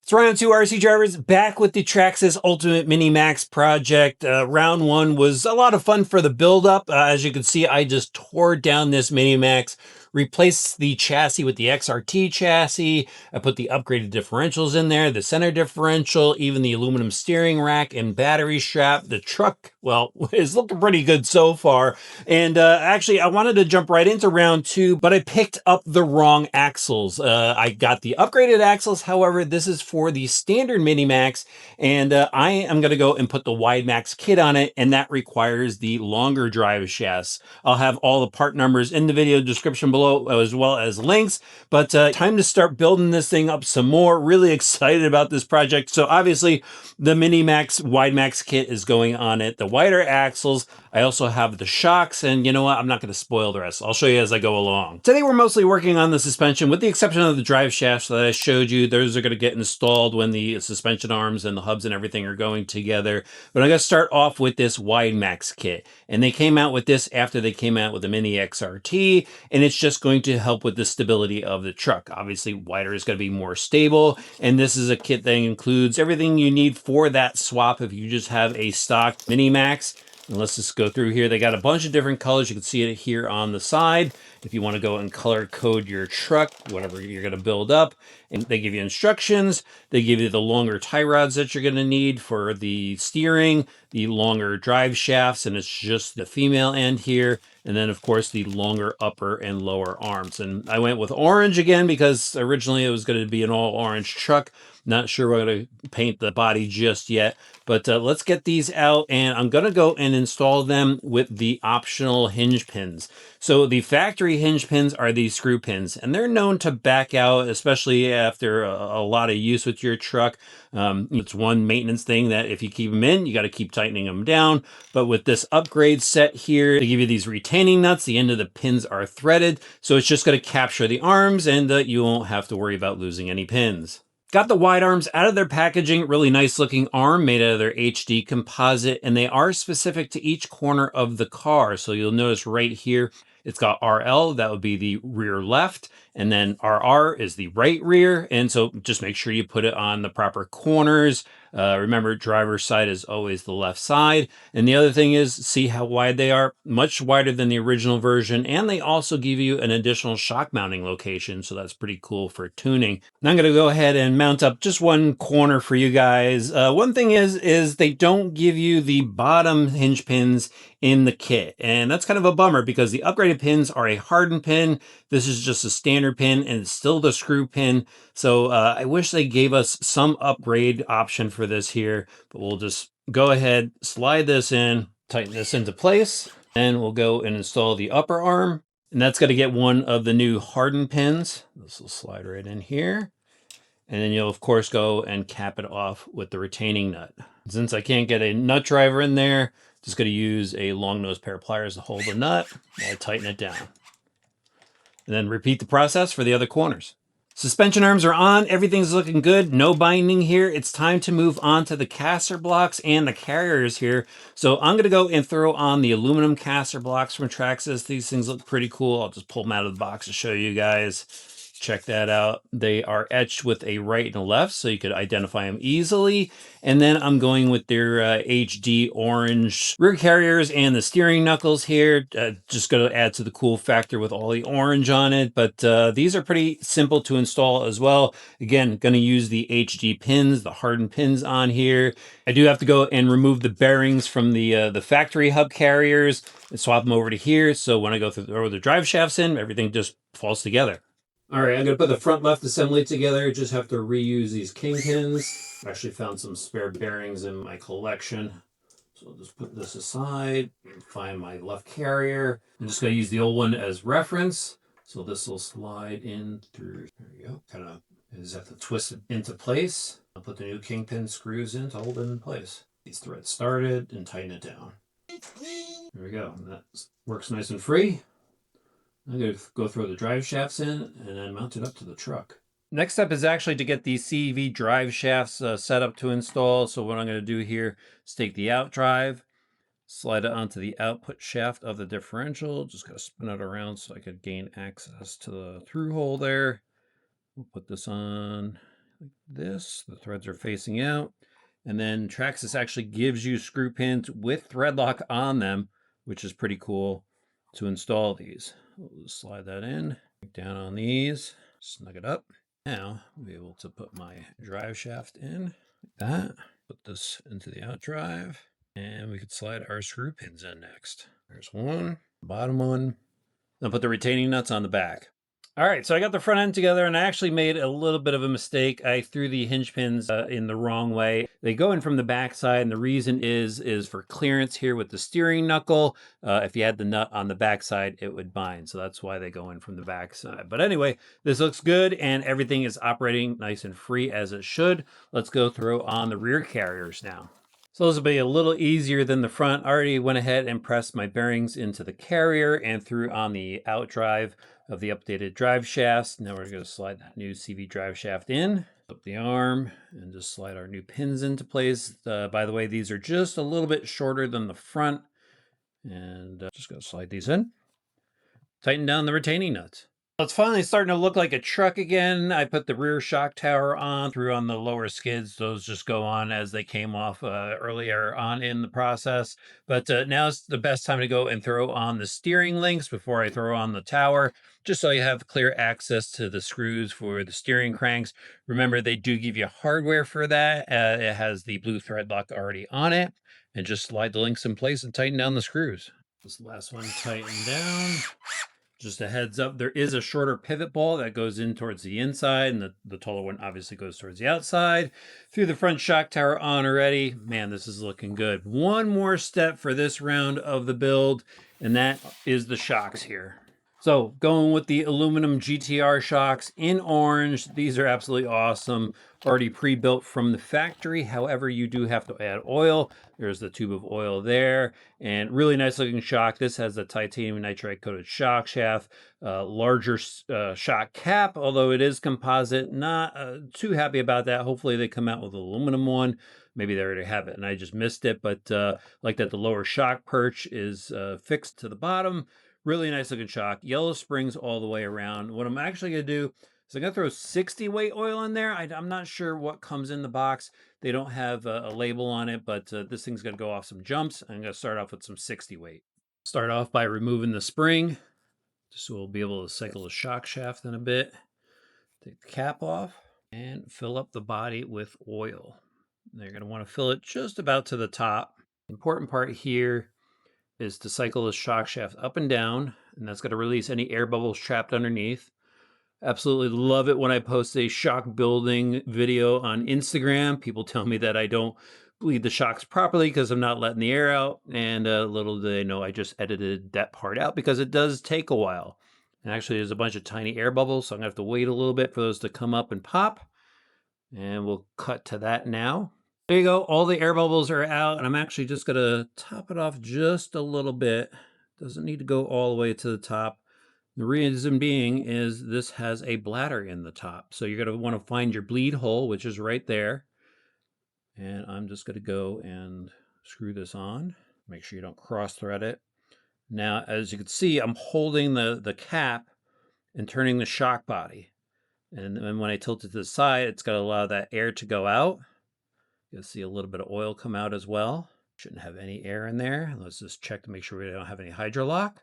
It's round two RC drivers back with the Traxxas Ultimate Mini Maxx project. Round one was a lot of fun for the build up. As you can see, I just tore down this Mini Maxx, replaced the chassis with the XRT chassis. I put the upgraded differentials in there, the center differential, even the aluminum steering rack and battery strap. The truck, well, is looking pretty good so far. And actually, I wanted to jump right into round two, but I picked up the wrong axles. I got the upgraded axles. However, this is for the standard Mini Maxx, and I am going to go and put the WideMaxx kit on it, and that requires the longer drive shafts. I'll have all the part numbers in the video description below, as well as links, but time to start building this thing up some more. Really excited about this project. So obviously, the Mini Maxx WideMaxx kit is going on it. The wider axles. I also have the shocks, and you know what? I'm not going to spoil the rest. I'll show you as I go along. Today, we're mostly working on the suspension, with the exception of the drive shafts that I showed you. Those are going to get installed when the suspension arms and the hubs and everything are going together. But I'm going to start off with this WideMaxx kit. And they came out with this after they came out with the Mini XRT, and it's just going to help with the stability of the truck. Obviously, wider is going to be more stable, and this is a kit that includes everything you need for that swap if you just have a stock Mini Maxx. And let's just go through here. They got a bunch of different colors. You can see it here on the side. If you want to go and color code your truck, whatever you're going to build up, and they give you instructions. They give you the longer tie rods that you're going to need for the steering, the longer drive shafts, and it's just the female end here. And then, of course, the longer upper and lower arms. And I went with orange again because originally it was going to be an all orange truck. Not sure we're going to paint the body just yet, but let's get these out, and I'm going to go and install them with the optional hinge pins. So the factory hinge pins are these screw pins, and they're known to back out, especially after a lot of use with your truck. It's one maintenance thing that if you keep them in, you got to keep tightening them down. But with this upgrade set here, they give you these retaining nuts. The end of the pins are threaded, so it's just going to capture the arms, and you won't have to worry about losing any pins. Got the wide arms out of their packaging, really nice looking arm made out of their HD composite, and they are specific to each corner of the car. So you'll notice right here, it's got RL, that would be the rear left, and then RR is the right rear. And so just make sure you put it on the proper corners. Remember, driver's side is always the left side. And the other thing is, see how wide they are? Much wider than the original version. And they also give you an additional shock mounting location. So that's pretty cool for tuning. Now I'm going to go ahead and mount up just one corner for you guys. One thing is they don't give you the bottom hinge pins in the kit. And that's kind of a bummer because the upgraded pins are a hardened pin. This is just a standard pin and it's still the screw pin. So I wish they gave us some upgrade option for this here, but we'll just go ahead, slide this in, tighten this into place, and we'll go and install the upper arm. And that's going to get one of the new hardened pins. This will slide right in here. And then you'll, of course, go and cap it off with the retaining nut. Since I can't get a nut driver in there, just going to use a long nose pair of pliers to hold the nut while I tighten it down. And then repeat the process for the other corners. Suspension arms are on. Everything's looking good. No binding here. It's time to move on to the caster blocks and the carriers here. So I'm going to go and throw on the aluminum caster blocks from Traxxas. These things look pretty cool. I'll just pull them out of the box to show you guys. Check that out. They are etched with a right and a left, so you could identify them easily. And then I'm going with their HD orange rear carriers and the steering knuckles here. Just going to add to the cool factor with all the orange on it. But these are pretty simple to install as well. Again, going to use the HD pins, the hardened pins on here. I do have to go and remove the bearings from the factory hub carriers and swap them over to here. So when I go through the drive shafts in, everything just falls together. All right, I'm going to put the front left assembly together. Just have to reuse these kingpins. I actually found some spare bearings in my collection. So I'll just put this aside and find my left carrier. I'm just going to use the old one as reference. So this will slide in through. There you go. Kind of just have to twist it into place. I'll put the new kingpin screws in to hold it in place. These threads started and tighten it down. There we go. That works nice and free. I'm going to go throw the drive shafts in and then mount it up to the truck. Next step is actually to get these CEV drive shafts set up to install. So what I'm going to do here is take the out drive, slide it onto the output shaft of the differential. Just got to spin it around so I could gain access to the through hole there. We'll put this on like this. The threads are facing out. And then Traxxas actually gives you screw pins with thread lock on them, which is pretty cool to install these. We'll just slide that in, down on these, snug it up. Now I'll be able to put my drive shaft in like that. Put this into the out drive, and we could slide our screw pins in next. There's one, bottom one. I'll put the retaining nuts on the back. All right, so I got the front end together, and I actually made a little bit of a mistake. I threw the hinge pins in the wrong way. They go in from the back side, and the reason is for clearance here with the steering knuckle. If you had the nut on the back side, it would bind, so that's why they go in from the back side. But anyway, this looks good, and everything is operating nice and free as it should. Let's go through on the rear carriers now. So this will be a little easier than the front. I already went ahead and pressed my bearings into the carrier and threw on the out drive of the updated drive shafts. Now we're going to slide that new CV drive shaft in, up the arm, and just slide our new pins into place. By the way, these are just a little bit shorter than the front. And just going to slide these in. Tighten down the retaining nuts. It's finally starting to look like a truck again. I put the rear shock tower on, threw on the lower skids. Those just go on as they came off earlier on in the process. But now it's the best time to go and throw on the steering links before I throw on the tower, just so you have clear access to the screws for the steering cranks. Remember, they do give you hardware for that. It has the blue thread lock already on it. And just slide the links in place and tighten down the screws. This last one tightened down. Just a heads up, there is a shorter pivot ball that goes in towards the inside, and the taller one obviously goes towards the outside. Threw the front shock tower on already. Man, this is looking good. One more step for this round of the build, and that is the shocks here. So going with the aluminum GTR shocks in orange. These are absolutely awesome. Already pre-built from the factory. However, you do have to add oil. There's the tube of oil there, and really nice looking shock. This has the titanium nitride coated shock shaft, larger shock cap, although it is composite. Not too happy about that. Hopefully they come out with an aluminum one. Maybe they already have it and I just missed it, but like that the lower shock perch is fixed to the bottom. Really nice looking shock. Yellow springs all the way around. What I'm actually going to do is I'm going to throw 60 weight oil in there. I'm not sure what comes in the box. They don't have a label on it, but this thing's going to go off some jumps. I'm going to start off with some 60 weight. Start off by removing the spring, just so we'll be able to cycle the shock shaft in a bit. Take the cap off and fill up the body with oil. They're going to want to fill it just about to the top. The important part here is to cycle the shock shaft up and down, and that's going to release any air bubbles trapped underneath. Absolutely love it when I post a shock building video on Instagram. People tell me that I don't bleed the shocks properly because I'm not letting the air out, and little do they know I just edited that part out because it does take a while. And actually there's a bunch of tiny air bubbles, so I'm going to have to wait a little bit for those to come up and pop. And we'll cut to that now. There you go. All the air bubbles are out, and I'm actually just going to top it off just a little bit. Doesn't need to go all the way to the top. The reason being is this has a bladder in the top. So you're going to want to find your bleed hole, which is right there. And I'm just going to go and screw this on. Make sure you don't cross thread it. Now, as you can see, I'm holding the cap and turning the shock body. And then when I tilt it to the side, it's going to allow that air to go out. You'll see a little bit of oil come out as well. Shouldn't have any air in there. Let's just check to make sure we don't have any hydrolock.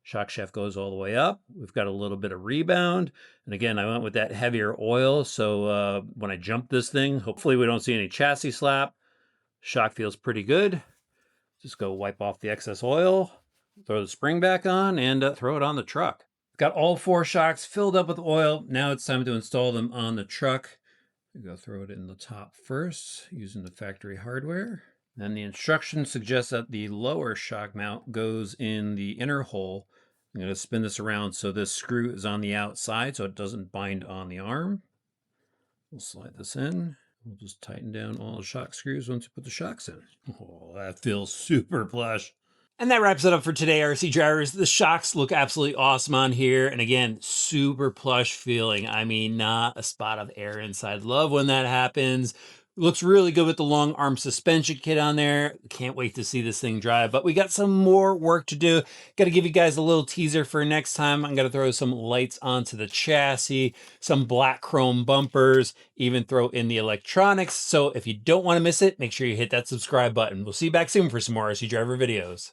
Shock shaft goes all the way up. We've got a little bit of rebound. And again, I went with that heavier oil. So when I jump this thing, hopefully we don't see any chassis slap. Shock feels pretty good. Just go wipe off the excess oil, throw the spring back on, and throw it on the truck. Got all 4 shocks filled up with oil. Now it's time to install them on the truck. I'm going to throw it in the top first using the factory hardware. Then the instructions suggest that the lower shock mount goes in the inner hole. I'm going to spin this around so this screw is on the outside so it doesn't bind on the arm. We'll slide this in. We'll just tighten down all the shock screws once you put the shocks in. Oh, that feels super plush. And that wraps it up for today, RC drivers. The shocks look absolutely awesome on here. And again, super plush feeling. I mean, not a spot of air inside. Love when that happens. Looks really good with the long arm suspension kit on there. Can't wait to see this thing drive, but we got some more work to do. Got to give you guys a little teaser for next time. I'm going to throw some lights onto the chassis, some black chrome bumpers, even throw in the electronics. So if you don't want to miss it, make sure you hit that subscribe button. We'll see you back soon for some more RC Driver videos.